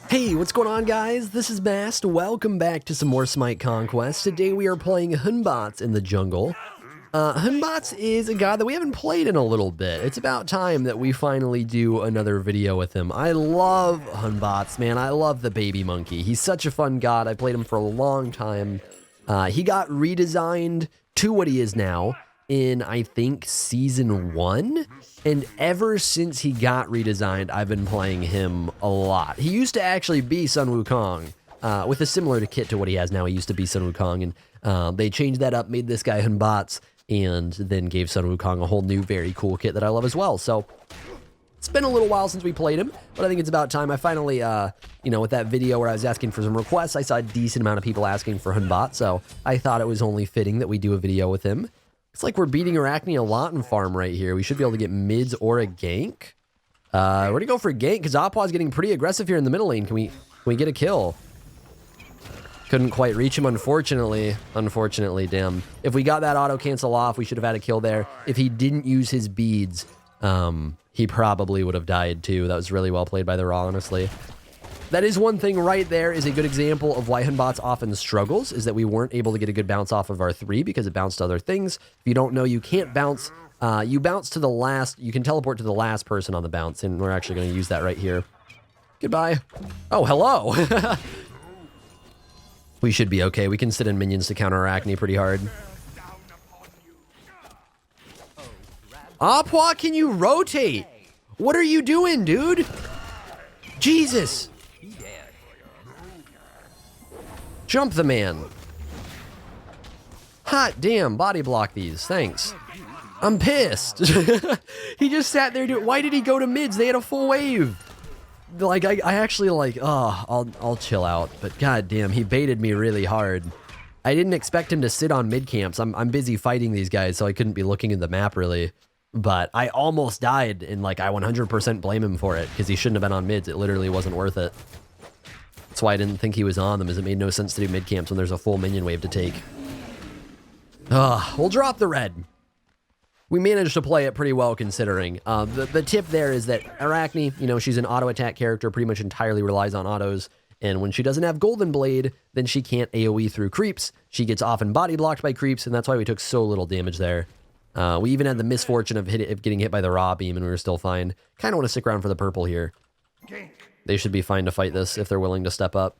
Hey, what's going on, guys? This is Mast. Welcome back to some more SMITE Conquest. Today we are playing Hun Batz in the jungle. Hun Batz is a guy that we haven't played in a little bit. It's about time that we finally do another video with him. I love Hun Batz, man. I love the baby monkey. He's such a fun god. I played him for a long time. He got redesigned to what he is now in, I think, Season 1. And ever since he got redesigned, I've been playing him a lot. He used to actually be Sun Wukong, with a similar kit to what he has now. He used to be Sun Wukong, and they changed that up, made this guy Hun Batz, and then gave Sun Wukong a whole new, very cool kit that I love as well. So it's been a little while since we played him, but I think it's about time. I finally, with that video where I was asking for some requests, I saw a decent amount of people asking for Hun Batz, so I thought it was only fitting that we do a video with him. It's like we're beating Arachne a lot in farm right here. We should be able to get mids or a gank. We're going to go for a gank because Appa's getting pretty aggressive here in the middle lane. Can we get a kill? Couldn't quite reach him, unfortunately. Unfortunately, damn. If we got that auto cancel off, we should have had a kill there. If he didn't use his beads, he probably would have died too. That was really well played by the Raw, honestly. That is one thing right there, is a good example of why Hun Batz often struggles, is that we weren't able to get a good bounce off of our 3 because it bounced to other things. If you don't know, you can't bounce. You bounce to the last, you can teleport to the last person on the bounce, and we're actually going to use that right here. Goodbye. Oh, hello. We should be okay. We can sit in minions to counter Arachne pretty hard. Appa, can you rotate? What are you doing, dude? Jesus. Jump the man. Hot damn, body block these, thanks. I'm pissed. He just sat there doing, why did he go to mids? They had a full wave. Like, I actually like, I'll chill out. But god damn, he baited me really hard. I didn't expect him to sit on mid camps. I'm busy fighting these guys, so I couldn't be looking at the map really. But I almost died, and like I 100% blame him for it, because he shouldn't have been on mids. It literally wasn't worth it. That's why I didn't think he was on them, as it made no sense to do mid camps when there's a full minion wave to take. We'll drop the red. We managed to play it pretty well considering. The tip there is that Arachne, she's an auto attack character, pretty much entirely relies on autos. And when she doesn't have Golden Blade, then she can't AoE through creeps. She gets often body blocked by creeps, and that's why we took so little damage there. We even had the misfortune of getting hit by the raw beam, and we were still fine. Kind of want to stick around for the purple here. They should be fine to fight this if they're willing to step up.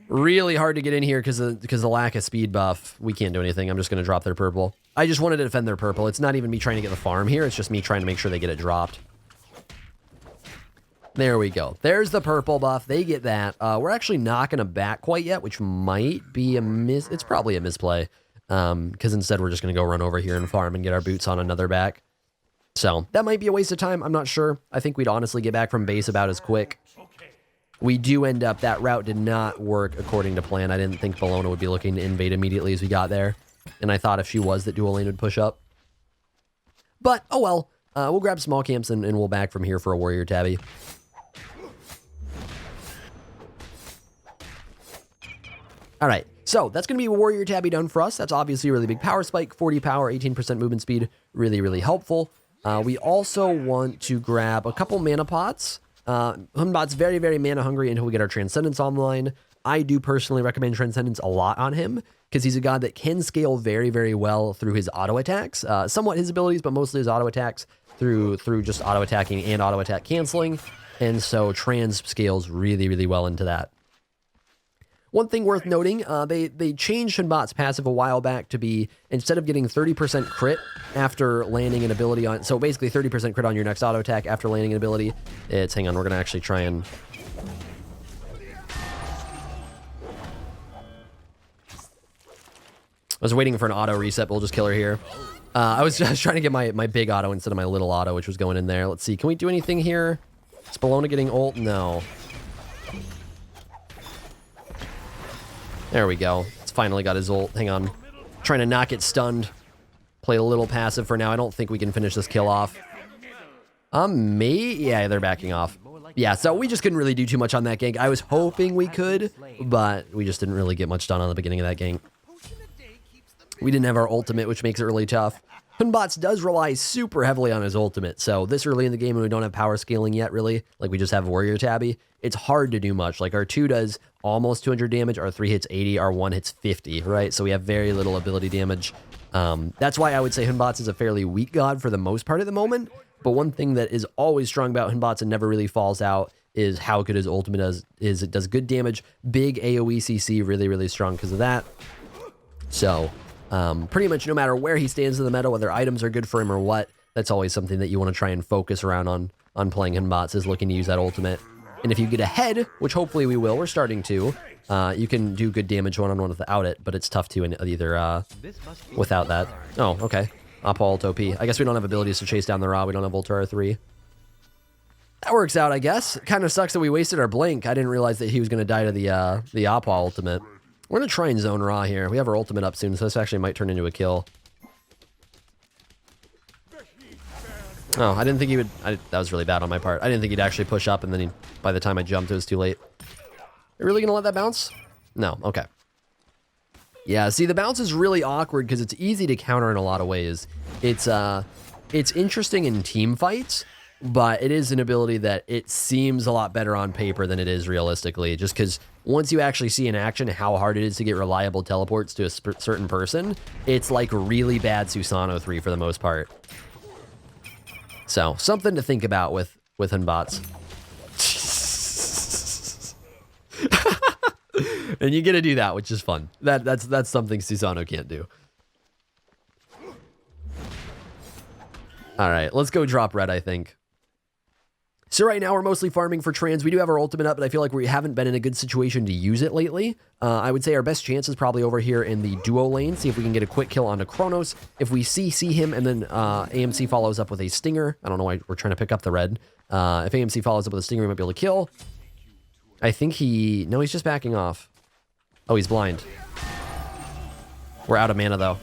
Really hard to get in here because of the lack of speed buff. We can't do anything. I'm just going to drop their purple. I just wanted to defend their purple. It's not even me trying to get the farm here. It's just me trying to make sure they get it dropped. There we go. There's the purple buff. They get that. We're actually not going to back quite yet, which might be a miss. It's probably a misplay. Because instead we're just going to go run over here and farm and get our boots on another back. So that might be a waste of time. I'm not sure. I think we'd honestly get back from base about as quick. We do end up, that route did not work according to plan. I didn't think Bellona would be looking to invade immediately as we got there. And I thought if she was, that dual lane would push up. But, oh well. We'll grab small camps and we'll back from here for a warrior tabby. All right. So that's going to be a warrior tabby done for us. That's obviously a really big power spike, 40 power, 18% movement speed, really, really helpful. We also want to grab a couple mana pots. Hun Batz very, very mana hungry until we get our Transcendence online. I do personally recommend Transcendence a lot on him because he's a god that can scale very, very well through his auto attacks. Somewhat his abilities, but mostly his auto attacks through just auto attacking and auto attack canceling. And so Trans scales really, really well into that. One thing worth noting, they changed Hun Batz's passive a while back to be, instead of getting 30% crit after landing an ability on, so basically 30% crit on your next auto attack after landing an ability, it's, hang on, we're going to actually try and... I was waiting for an auto reset, but we'll just kill her here. I was trying to get my big auto instead of my little auto, which was going in there. Let's see, can we do anything here? Is Bellona getting ult? No. There we go. It's finally got his ult. Hang on. Trying to not get stunned. Play a little passive for now. I don't think we can finish this kill off. Yeah, they're backing off. Yeah, so we just couldn't really do too much on that gank. I was hoping we could, but we just didn't really get much done on the beginning of that gank. We didn't have our ultimate, which makes it really tough. Hun Batz does rely super heavily on his ultimate, so this early in the game when we don't have power scaling yet, really, like we just have Warrior Tabby, it's hard to do much. Like our 2 does almost 200 damage, our 3 hits 80, our 1 hits 50, right? So we have very little ability damage. That's why I would say Hun Batz is a fairly weak god for the most part at the moment. But one thing that is always strong about Hun Batz and never really falls out is how good his ultimate is. It does good damage, big AoE CC, really, really strong because of that. So pretty much no matter where he stands in the meta, whether items are good for him or what, that's always something that you want to try and focus around on playing Hun Batz, is looking to use that ultimate. And if you get ahead, which hopefully we will, we're starting to, you can do good damage one-on-one without it, but it's tough to either without that. Oh, okay. Oppo ult OP. I guess we don't have abilities to chase down the Ra. We don't have ult R3. That works out, I guess. Kind of sucks that we wasted our blink. I didn't realize that he was going to die to the Oppo ultimate. We're going to try and zone Ra here. We have our ultimate up soon, so this actually might turn into a kill. Oh, I didn't think he would... that was really bad on my part. I didn't think he'd actually push up, and then by the time I jumped, it was too late. You're really going to let that bounce? No. Okay. Yeah, see, the bounce is really awkward because it's easy to counter in a lot of ways. It's interesting in team fights, but it is an ability that it seems a lot better on paper than it is realistically, just because once you actually see in action how hard it is to get reliable teleports to a certain person, it's like really bad Susanoo 3 for the most part. So, something to think about with Hun Batz. And you get to do that, which is fun. That's something Susanoo can't do. All right, let's go drop red, I think. So right now we're mostly farming for trans. We do have our ultimate up, but I feel like we haven't been in a good situation to use it lately. I would say our best chance is probably over here in the duo lane. See if we can get a quick kill onto Kronos. If we see him and then AMC follows up with a stinger. I don't know why we're trying to pick up the red. If AMC follows up with a stinger, we might be able to kill. I think no, he's just backing off. Oh, he's blind. We're out of mana, though.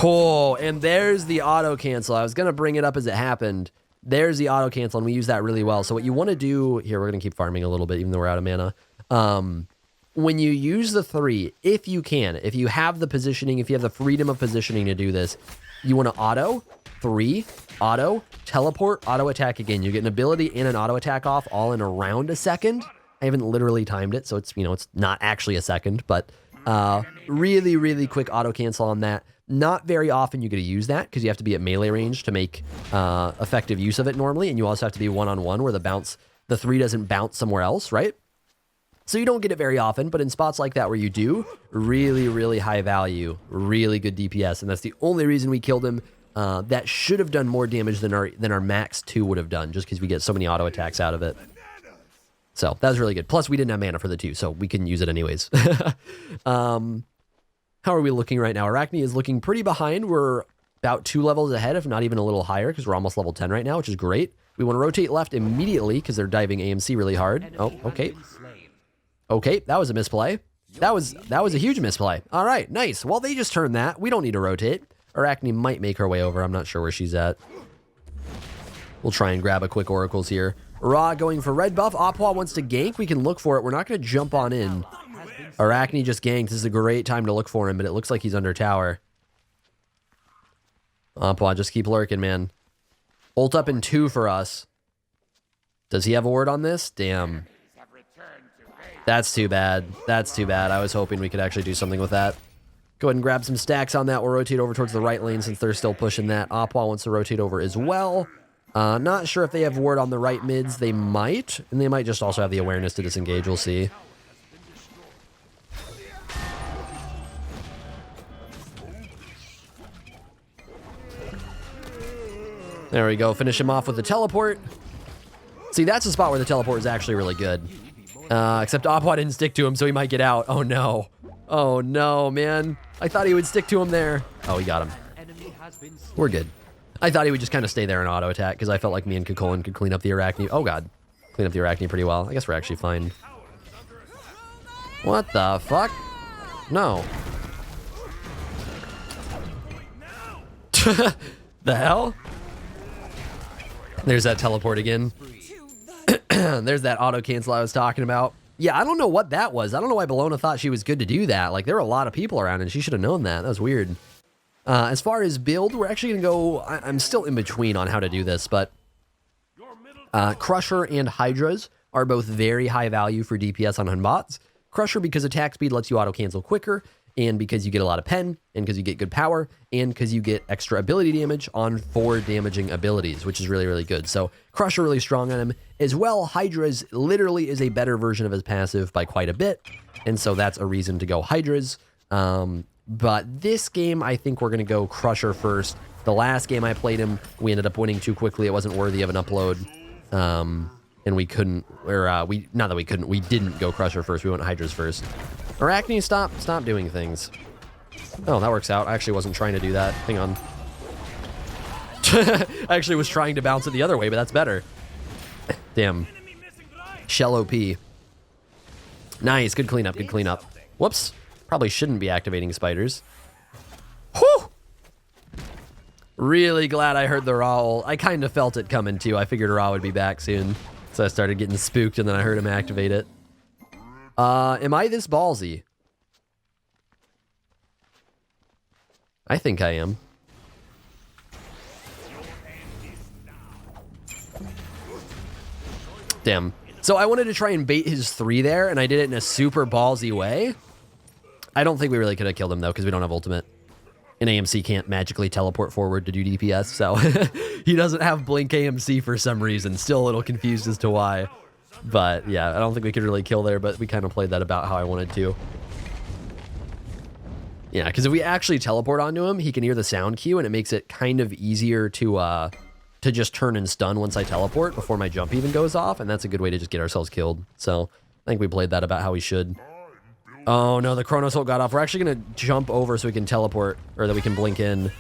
Oh, and there's the auto cancel. I was going to bring it up as it happened. There's the auto cancel, and we use that really well. So what you want to do... Here, we're going to keep farming a little bit, even though we're out of mana. When you use the 3, if you can, if you have the positioning, if you have the freedom of positioning to do this, you want to auto, 3, auto, teleport, auto attack again. You get an ability and an auto attack off all in around a second. I haven't literally timed it, so it's, it's not actually a second, but really, really quick auto cancel on that. Not very often you get to use that because you have to be at melee range to make effective use of it normally, and you also have to be one-on-one where the 3 doesn't bounce somewhere else, right? So you don't get it very often, but in spots like that where you do, really, really high value, really good DPS, and that's the only reason we killed him. That should have done more damage than our max 2 would have done, just because we get so many auto attacks out of it. So that was really good. Plus, we didn't have mana for the 2, so we couldn't use it anyways. How are we looking right now? Arachne is looking pretty behind. We're about 2 levels ahead, if not even a little higher, because we're almost level 10 right now, which is great. We want to rotate left immediately because they're diving AMC really hard. Oh, okay. Okay, that was a misplay. That was a huge misplay. All right, nice. Well, they just turned that. We don't need to rotate. Arachne might make her way over. I'm not sure where she's at. We'll try and grab a quick oracles here. Ra going for red buff. Opwa wants to gank. We can look for it. We're not going to jump on in. Arachne just ganked. This is a great time to look for him, but it looks like he's under tower. Opwa, just keep lurking, man. Ult up in 2 for us. Does he have a word on this? Damn. That's too bad. That's too bad. I was hoping we could actually do something with that. Go ahead and grab some stacks on that. We'll rotate over towards the right lane since they're still pushing that. Opwa wants to rotate over as well. Not sure if they have ward on the right mids. They might. And they might just also have the awareness to disengage. We'll see. There we go. Finish him off with the teleport. See, that's a spot where the teleport is actually really good. Except Opwa didn't stick to him, so he might get out. Oh, no. Oh, no, man. I thought he would stick to him there. Oh, he got him. We're good. I thought he would just kind of stay there and auto attack because I felt like me and Kukulin could clean up the Arachne. Oh, God. Clean up the Arachne pretty well. I guess we're actually fine. What the fuck? No. The hell? There's that teleport again. There's that auto cancel I was talking about. Yeah, I don't know what that was. I don't know why Bologna thought she was good to do that. Like, there were a lot of people around, and she should have known that. That was weird. As far as build, we're actually going to go... I'm still in between on how to do this, but... Crusher and Hi-Rez are both very high value for DPS on Hun Batz. Crusher because attack speed lets you auto-cancel quicker, and because you get a lot of pen, and because you get good power, and because you get extra ability damage on 4 damaging abilities, which is really, really good. So Crusher really strong on him. As well, Hi-Rez literally is a better version of his passive by quite a bit, and so that's a reason to go Hi-Rez. But this game, I think we're going to go Crusher first. The last game I played him, we ended up winning too quickly. It wasn't worthy of an upload. And we couldn't, or not that we couldn't, we didn't go Crusher first. We went Hi-Rez first. Arachne, stop doing things. Oh, that works out. I actually wasn't trying to do that. Hang on. I actually was trying to bounce it the other way, but that's better. Damn. Shell OP. Nice, good cleanup, good cleanup. Whoops. Probably shouldn't be activating spiders. Whew! Really glad I heard the Ra ult. I kind of felt it coming too. I figured Ra would be back soon. So I started getting spooked and then I heard him activate it. Am I this ballsy? I think I am. Damn. So I wanted to try and bait his 3 there, and I did it in a super ballsy way. I don't think we really could have killed him, though, because we don't have ultimate. And AMC can't magically teleport forward to do DPS, so he doesn't have Blink AMC for some reason. Still a little confused as to why. But, yeah, I don't think we could really kill there, but we kind of played that about how I wanted to. Yeah, because if we actually teleport onto him, he can hear the sound cue, and it makes it kind of easier to just turn and stun once I teleport before my jump even goes off, and that's a good way to just get ourselves killed. So I think we played that about how we should. Oh no, the Chronos ult got off. We're actually going to jump over so we can teleport, or that we can blink in.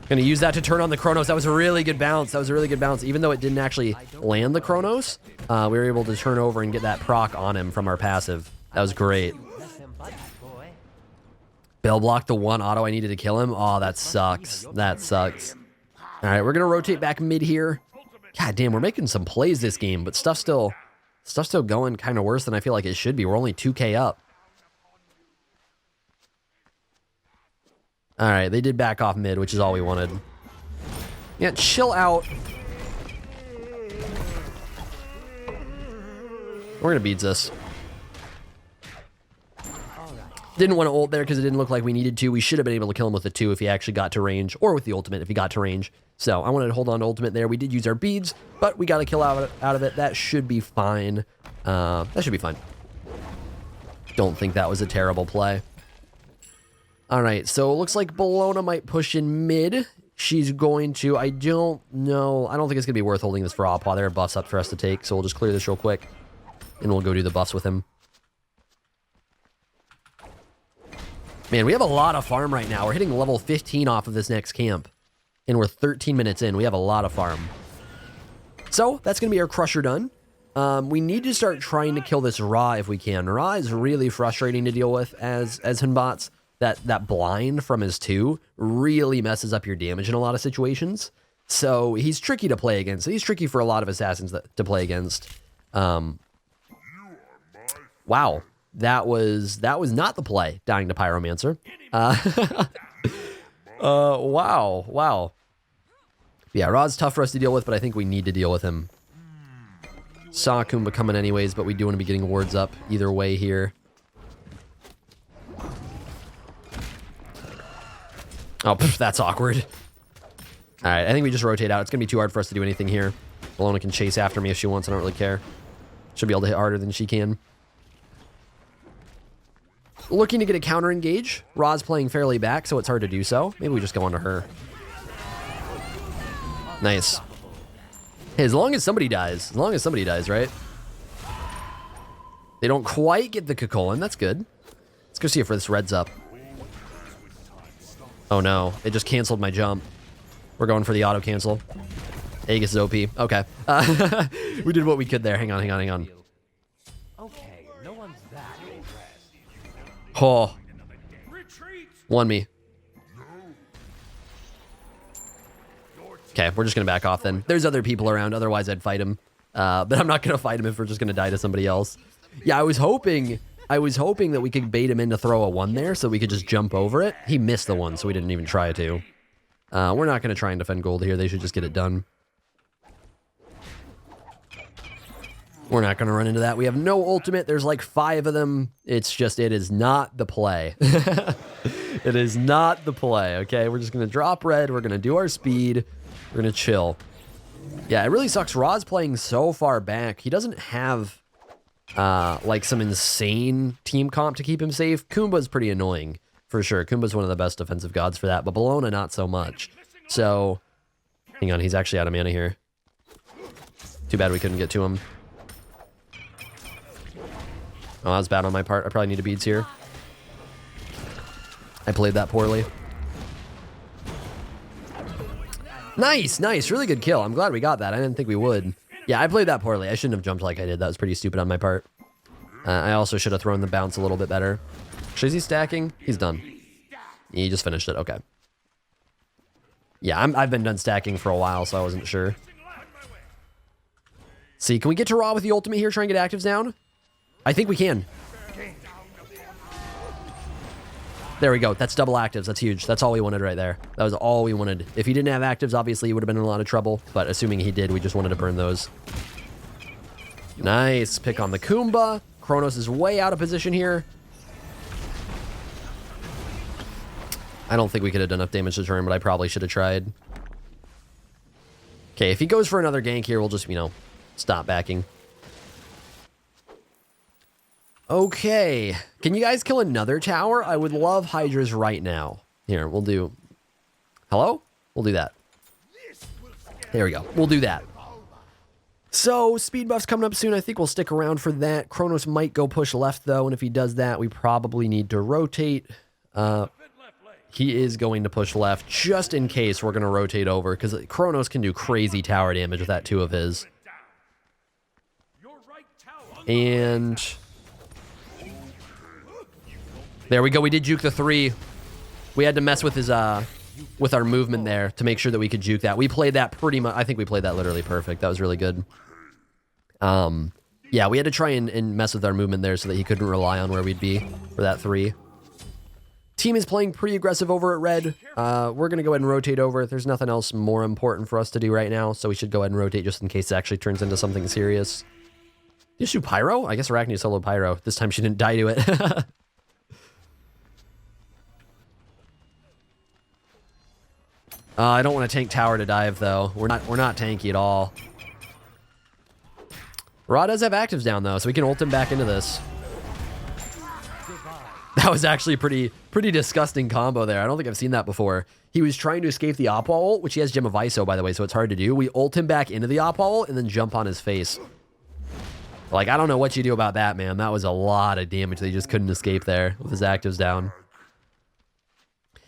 Going to use that to turn on the Chronos. That was a really good bounce. That was a really good bounce. Even though it didn't actually land the Chronos, we were able to turn over and get that proc on him from our passive. That was great. Bell blocked the 1 auto I needed to kill him. Oh, that sucks. That sucks. All right, we're going to rotate back mid here. God damn, we're making some plays this game, but stuff's still going kind of worse than I feel like it should be. We're only 2K up. All right, they did back off mid, which is all we wanted. Yeah, chill out. We're going to beat this. Didn't want to ult there because it didn't look like we needed to. We should have been able to kill him with the 2 if he actually got to range, or with the ultimate if he got to range. So I wanted to hold on to ultimate there. We did use our beads, but we got a kill out of it. That should be fine. That should be fine. Don't think that was a terrible play. All right, so it looks like Bologna might push in mid. She's going to, I don't know. I don't think it's going to be worth holding this for Oppa. There are buffs up for us to take, so we'll just clear this real quick, and we'll go do the buffs with him. Man, we have a lot of farm right now. We're hitting level 15 off of this next camp. And we're 13 minutes in. We have a lot of farm. So, that's going to be our Crusher done. We need to start trying to kill this Ra if we can. Ra is really frustrating to deal with as Hun Batz. That blind from his 2 really messes up your damage in a lot of situations. So, he's tricky to play against. He's tricky for a lot of assassins to play against. Wow. That was not the play, dying to Pyromancer. Wow. Yeah, Ra's tough for us to deal with, but I think we need to deal with him. Saw Kumba coming anyways, but we do want to be getting wards up either way here. Oh, that's awkward. All right, I think we just rotate out. It's going to be too hard for us to do anything here. Bologna can chase after me if she wants. I don't really care. She'll be able to hit harder than she can. Looking to get a counter engage. Ra's playing fairly back, so it's hard to do so. Maybe we just go on to her. Nice. Hey, as long as somebody dies. As long as somebody dies, right? They don't quite get the Kukulkan. That's good. Let's go see if this red's up. Oh no, it just canceled my jump. We're going for the auto cancel. Aegis is OP. Okay. We did what we could there. Hang on. Okay, no one's that impressed. Oh. Won me. Okay, we're just going to back off then. There's other people around, otherwise I'd fight him. But I'm not going to fight him if we're just going to die to somebody else. Yeah, I was hoping that we could bait him in to throw a 1 there so we could just jump over it. He missed the 1, so we didn't even try to. We're not going to try and defend gold here. They should just get it done. We're not going to run into that. We have no ultimate. There's like 5 of them. It's just, it is not the play. It is not the play, okay? We're just going to drop red. We're going to do our speed. We're going to chill. Yeah, it really sucks. Ra's playing so far back. He doesn't have, like, some insane team comp to keep him safe. Kumba's pretty annoying, for sure. Kumba's one of the best defensive gods for that, but Bologna, not so much. So, hang on. He's actually out of mana here. Too bad we couldn't get to him. Oh, that was bad on my part. I probably need a beads here. I played that poorly. Nice, nice. Really good kill. I'm glad we got that. I didn't think we would. Yeah, I played that poorly. I shouldn't have jumped like I did. That was pretty stupid on my part. I also should have thrown the bounce a little bit better. Is he stacking? He's done. He just finished it. Okay. Yeah, I've been done stacking for a while, so I wasn't sure. See, can we get to Ra with the ultimate here? Try and get actives down? I think we can. There we go. That's double actives. That's huge. That's all we wanted right there. That was all we wanted. If he didn't have actives, obviously he would have been in a lot of trouble. But assuming he did, we just wanted to burn those. Nice. Pick on the Kumba. Kronos is way out of position here. I don't think we could have done enough damage to turn, but I probably should have tried. Okay, if he goes for another gank here, we'll just, you know, stop backing. Okay, can you guys kill another tower? I would love Hydras right now. Here, we'll do... Hello? We'll do that. There we go. We'll do that. So, speed buff's coming up soon. I think we'll stick around for that. Kronos might go push left, though, and if he does that, we probably need to rotate. He is going to push left, just in case we're going to rotate over, because Kronos can do crazy tower damage with that 2 of his. And... there we go. We did juke the 3. We had to mess with his with our movement there to make sure that we could juke that. We played that pretty much. I think we played that literally perfect. That was really good. Yeah, we had to try and mess with our movement there so that he couldn't rely on where we'd be for that 3. Team is playing pretty aggressive over at red. We're going to go ahead and rotate over. There's nothing else more important for us to do right now, so we should go ahead and rotate just in case it actually turns into something serious. Did you shoot Pyro? I guess Arachne solo Pyro. This time she didn't die to it. I don't want to tank tower to dive though. We're not tanky at all. Ra does have actives down though, so we can ult him back into this. That was actually a pretty disgusting combo there. I don't think I've seen that before. He was trying to escape the Opwa ult, which he has Gem of ISO by the way, so it's hard to do. We ult him back into the Opwa ult and then jump on his face. Like, I don't know what you do about that, man. That was a lot of damage that he just couldn't escape there with his actives down.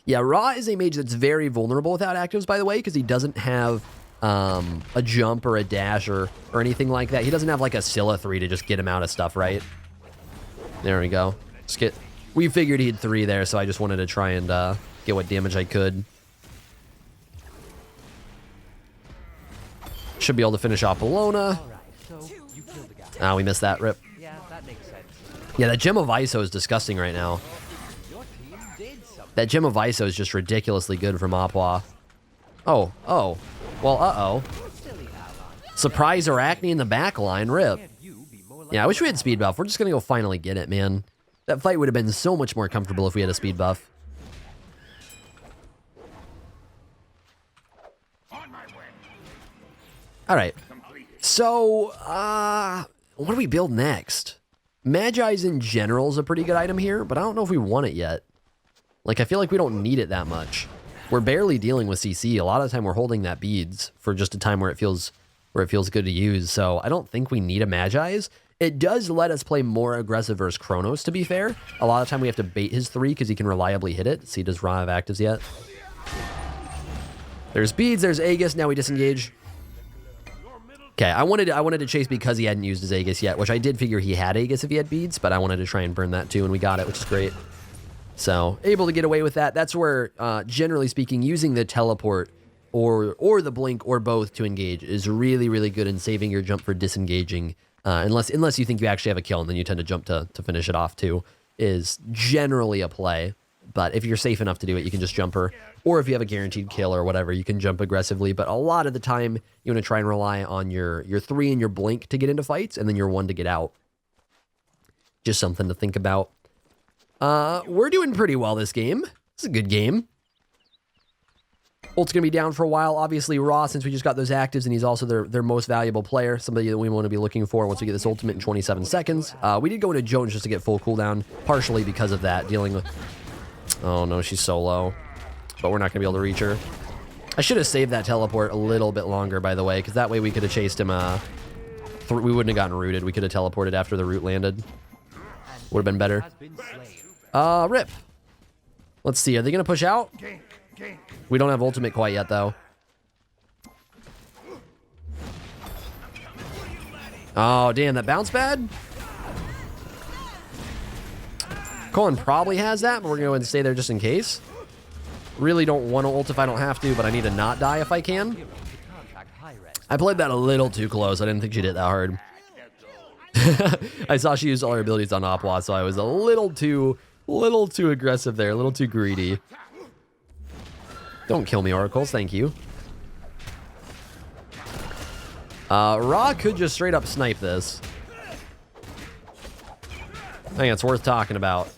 Yeah, Ra is a mage that's very vulnerable without actives, by the way, because he doesn't have a jump or a dash or anything like that. He doesn't have like a Scylla 3 to just get him out of stuff, right? There we go. We figured he had 3 there, so I just wanted to try and get what damage I could. Should be able to finish off Bologna. Ah, we missed that. Rip. Yeah, that makes sense. Yeah, that Gem of ISO is disgusting right now. That Gem of ISO is just ridiculously good from Opwa. Oh. Well, uh-oh. Surprise Arachne in the back line. Rip. Yeah, I wish we had speed buff. We're just going to go finally get it, man. That fight would have been so much more comfortable if we had a speed buff. All right. So, what do we build next? Magi's in general is a pretty good item here, but I don't know if we want it yet. Like, I feel like we don't need it that much. We're barely dealing with CC. A lot of the time we're holding that beads for just a time where it feels good to use. So I don't think we need a Magi's. It does let us play more aggressive versus Kronos, to be fair. A lot of the time we have to bait his 3 because he can reliably hit it. See, does Ra have actives yet? There's beads, there's Aegis, now we disengage. Okay, I wanted to chase because he hadn't used his Aegis yet, which I did figure he had Aegis if he had beads, but I wanted to try and burn that too, and we got it, which is great. So, able to get away with that. That's where, generally speaking, using the teleport or the blink or both to engage is really, really good in saving your jump for disengaging. Unless you think you actually have a kill, and then you tend to jump to finish it off too, is generally a play. But if you're safe enough to do it, you can just jump her. Or if you have a guaranteed kill or whatever, you can jump aggressively. But a lot of the time, you want to try and rely on your 3 and your blink to get into fights, and then your 1 to get out. Just something to think about. We're doing pretty well this game. It's a good game. Ult's going to be down for a while. Obviously, Raw, since we just got those actives, and he's also their most valuable player, somebody that we want to be looking for once we get this ultimate in 27 seconds. We did go into Jones just to get full cooldown, partially because of that, dealing with... Oh, no, she's so low. But we're not going to be able to reach her. I should have saved that teleport a little bit longer, by the way, because that way we could have chased him. We wouldn't have gotten rooted. We could have teleported after the root landed. Would have been better. Rip. Let's see. Are they going to push out? We don't have ultimate quite yet, though. Oh, damn. That bounce bad? Colin probably has that, but we're going to go ahead and stay there just in case. Really don't want to ult if I don't have to, but I need to not die if I can. I played that a little too close. I didn't think she'd hit that hard. I saw she used all her abilities on Opwa, so I was a little too aggressive there, a little too greedy. Don't kill me, Oracles. Thank you. Ra could just straight up snipe this. I think it's worth talking about.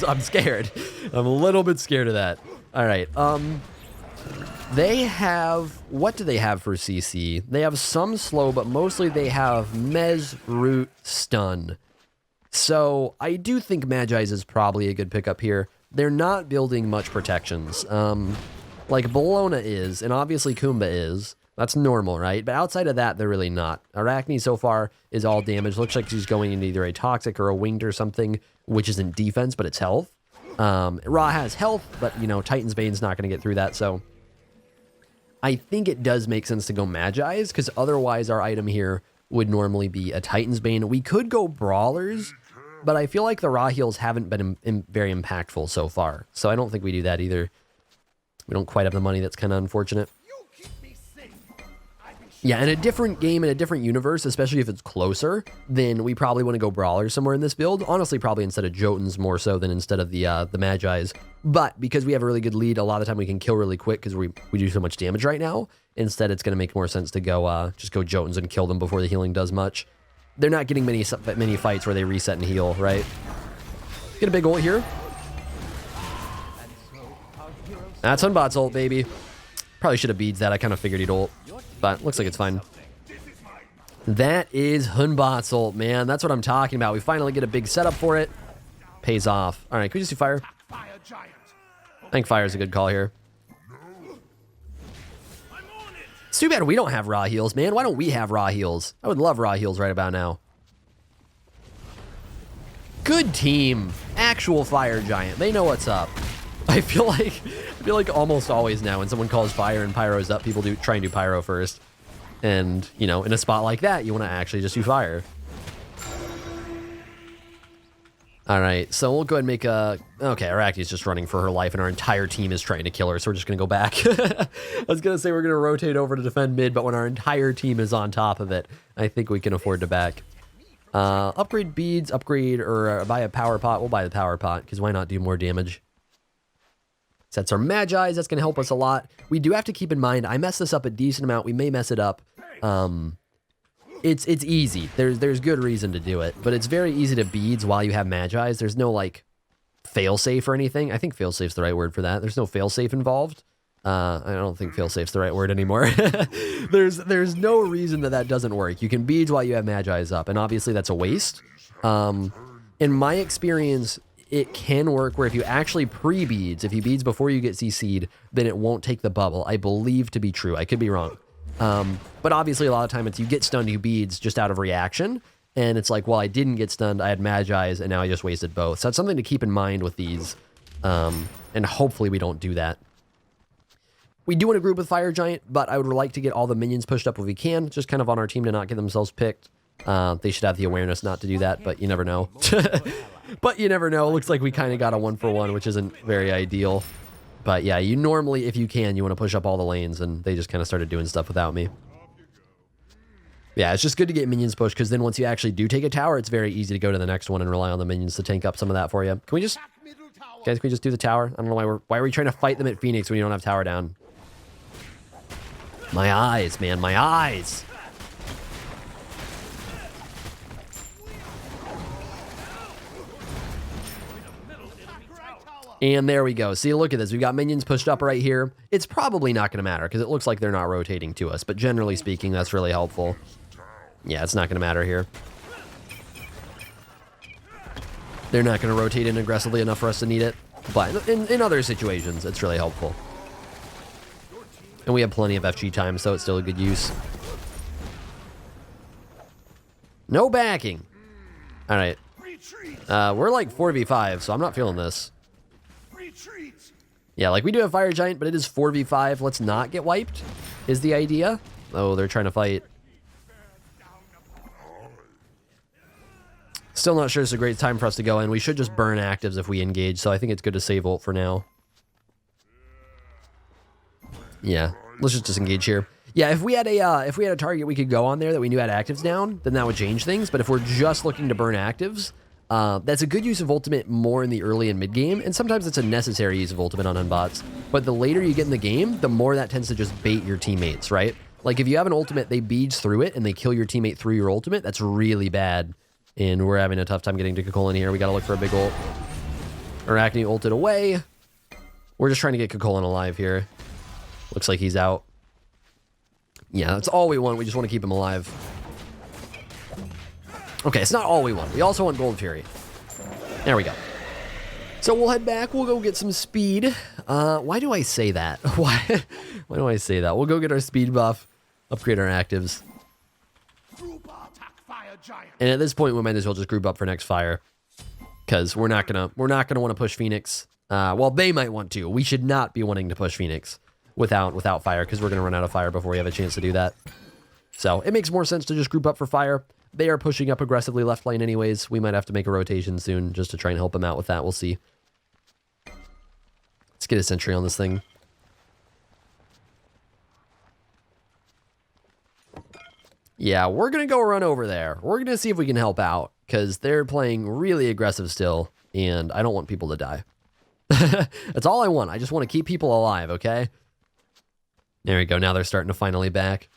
I'm scared. I'm a little bit scared of that. All right. They have... What do they have for CC? They have some slow, but mostly they have Mez, Root, Stun. So I do think Magi's is probably a good pickup here. They're not building much protections. Like Bologna is, and obviously Kumba is. That's normal, right? But outside of that, they're really not. Arachne so far is all damage. Looks like she's going into either a Toxic or a Winged or something, which isn't defense, but it's health. Ra has health, but, you know, Titan's Bane's not going to get through that, so... I think it does make sense to go Magi's, because otherwise our item here would normally be a Titan's Bane. We could go Brawlers, but I feel like the Ra heals haven't been very impactful so far, so I don't think we do that either. We don't quite have the money. That's kind of unfortunate. Yeah, in a different game, in a different universe, especially if it's closer, then we probably want to go Brawler somewhere in this build. Honestly, probably instead of Jotuns more so than instead of the Magi's. But because we have a really good lead, a lot of the time we can kill really quick because we do so much damage right now. Instead, it's going to make more sense to go just go Jotuns and kill them before the healing does much. They're not getting many fights where they reset and heal, right? Get a big ult here. That's Hun Batz ult, baby. Probably should have beads that. I kind of figured he'd ult. But looks like it's fine. That is Hun Batz ult, man. That's what I'm talking about. We finally get a big setup for it. Pays off. All right, can we just do fire? I think fire is a good call here. It's too bad we don't have raw heals, man. Why don't we have raw heals? I would love raw heals right about now. Good team. Actual fire giant. They know what's up. I feel like almost always now when someone calls fire and pyro's up, people try and do pyro first. And, you know, in a spot like that, you want to actually just do fire. All right, so we'll go ahead and make a... Okay, Arachne's just running for her life, and our entire team is trying to kill her, so we're just going to go back. I was going to say we're going to rotate over to defend mid, but when our entire team is on top of it, I think we can afford to back. Upgrade beads, upgrade, or buy a power pot. We'll buy the power pot, because why not do more damage? Sets our Magi's, that's going to help us a lot. We do have to keep in mind, I mess this up a decent amount. We may mess it up. It's easy. There's good reason to do it, but it's very easy to beads while you have Magi's. There's no, like, fail-safe or anything. I think fail-safe's the right word for that. There's no fail-safe involved. I don't think fail-safe's the right word anymore. There's no reason that doesn't work. You can beads while you have Magi's up, and obviously that's a waste. In my experience, it can work where if you actually pre-beads, if you beads before you get CC'd, then it won't take the bubble. I believe to be true. I could be wrong. But obviously a lot of time it's you get stunned, you beads just out of reaction. And it's like, well, I didn't get stunned. I had Magi's and now I just wasted both. So that's something to keep in mind with these. And hopefully we don't do that. We do want to group with Fire Giant, but I would like to get all the minions pushed up if we can. Just kind of on our team to not get themselves picked. They should have the awareness not to do that, but you never know. But you never know. It looks like we kind of got a 1-for-1, which isn't very ideal. But yeah, you normally, if you can, you want to push up all the lanes, and they just kind of started doing stuff without me. Yeah, it's just good to get minions pushed, because then once you actually do take a tower, it's very easy to go to the next one and rely on the minions to tank up some of that for you. Can we just, guys, can we just do the tower? I don't know why are we trying to fight them at Phoenix when you don't have tower down? My eyes, man, my eyes. And there we go. See, look at this. We've got minions pushed up right here. It's probably not going to matter because it looks like they're not rotating to us. But generally speaking, that's really helpful. Yeah, it's not going to matter here. They're not going to rotate in aggressively enough for us to need it. But in other situations, it's really helpful. And we have plenty of FG time, so it's still a good use. No backing. All right. We're like 4v5, so I'm not feeling this. Yeah, like we do have Fire Giant, but it is 4v5. Let's not get wiped, is the idea. Oh, they're trying to fight. Still not sure it's a great time for us to go in. We should just burn actives if we engage, so I think it's good to save ult for now. Yeah, let's just disengage here. Yeah, if we had a target we could go on there that we knew had actives down, then that would change things. But if we're just looking to burn actives, that's a good use of ultimate more in the early and mid game, and sometimes it's a necessary use of ultimate on Hun Batz. But the later you get in the game, the more that tends to just bait your teammates, right? Like if you have an ultimate, they beej through it and they kill your teammate through your ultimate. That's really bad, and we're having a tough time getting to Kukulkan here. We got to look for a big ult. Arachne ulted away. We're just trying to get Kukulkan alive here. Looks like he's out. Yeah, that's all we want. We just want to keep him alive. Okay, it's not all we want. We also want Gold Fury. There we go. So we'll head back. We'll go get some speed. Why do I say that? Why do I say that? We'll go get our speed buff, upgrade our actives. And at this point, we might as well just group up for next fire, because we're not gonna want to push Phoenix. Well, they might want to. We should not be wanting to push Phoenix without fire, because we're gonna run out of fire before we have a chance to do that. So it makes more sense to just group up for fire. They are pushing up aggressively left lane anyways. We might have to make a rotation soon just to try and help them out with that. We'll see. Let's get a sentry on this thing. Yeah, we're going to go run over there. We're going to see if we can help out, because they're playing really aggressive still, and I don't want people to die. That's all I want. I just want to keep people alive, okay? There we go. Now they're starting to finally back.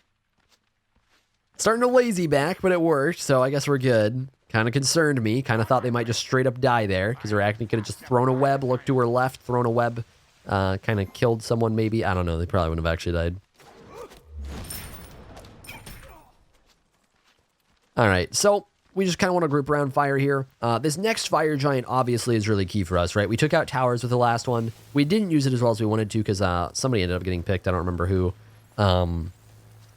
Starting to lazy back, but it worked, so I guess we're good. Kind of concerned me. Kind of thought they might just straight up die there, because Arachne could have just thrown a web, looked to her left, thrown a web, kind of killed someone maybe. I don't know. They probably wouldn't have actually died. All right, so we just kind of want to group around fire here. This next Fire Giant obviously is really key for us, right? We took out towers with the last one. We didn't use it as well as we wanted to, because somebody ended up getting picked. I don't remember who.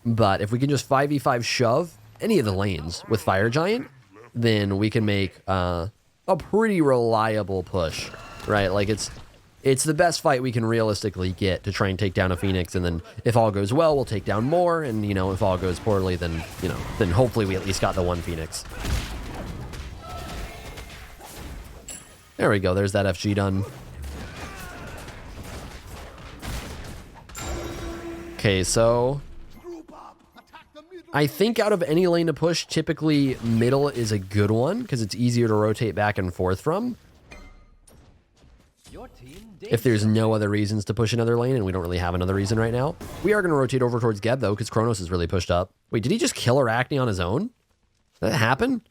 But if we can just 5v5 shove any of the lanes with Fire Giant, then we can make a pretty reliable push, right? Like it's the best fight we can realistically get to try and take down a Phoenix, and then if all goes well, we'll take down more, and you know, if all goes poorly, then then hopefully we at least got the one Phoenix. There we go. There's that FG done. Okay, so I think out of any lane to push, typically middle is a good one because it's easier to rotate back and forth from. If there's no other reasons to push another lane, and we don't really have another reason right now. We are going to rotate over towards Geb, though, because Kronos is really pushed up. Wait, did he just kill Arachne on his own? Did that happen?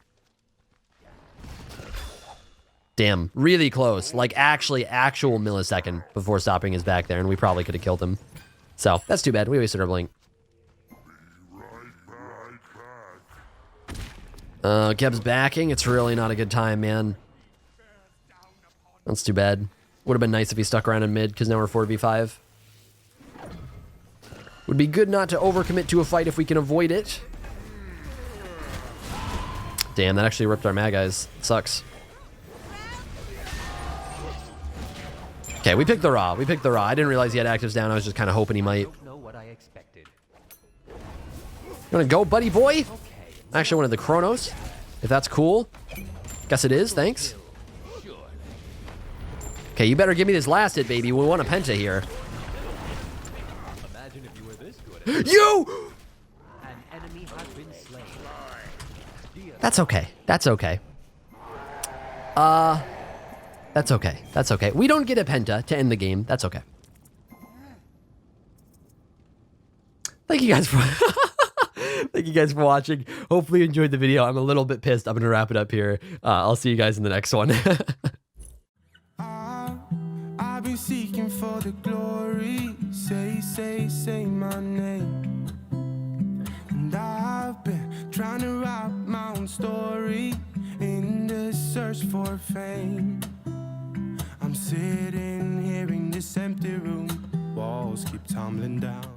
Damn, really close. Like, actual millisecond before stopping his back there, and we probably could have killed him. So, that's too bad. We wasted our blink. Geb's backing. It's really not a good time, man. That's too bad. Would have been nice if he stuck around in mid, because now we're 4v5. Would be good not to overcommit to a fight if we can avoid it. Damn, that actually ripped our mag eyes. Sucks. Okay, we picked the Raw. We picked the Raw. I didn't realize he had actives down. I was just kind of hoping he might. Don't know what I expected. You want to go, buddy boy? I actually wanted the Kronos, if that's cool. Guess it is. Thanks. Okay, you better give me this last hit, baby. We want a penta here. Imagine if you were this good. You! An enemy has been slain. That's okay. That's okay. That's okay. That's okay. We don't get a penta to end the game. That's okay. Thank you guys for thank you guys for watching. Hopefully you enjoyed the video. I'm a little bit pissed. I'm gonna wrap it up here. I'll see you guys in the next one. I've been seeking for the glory. Say my name. And I've been trying to write my own story in the search for fame. I'm sitting here in this empty room. Walls keep tumbling down.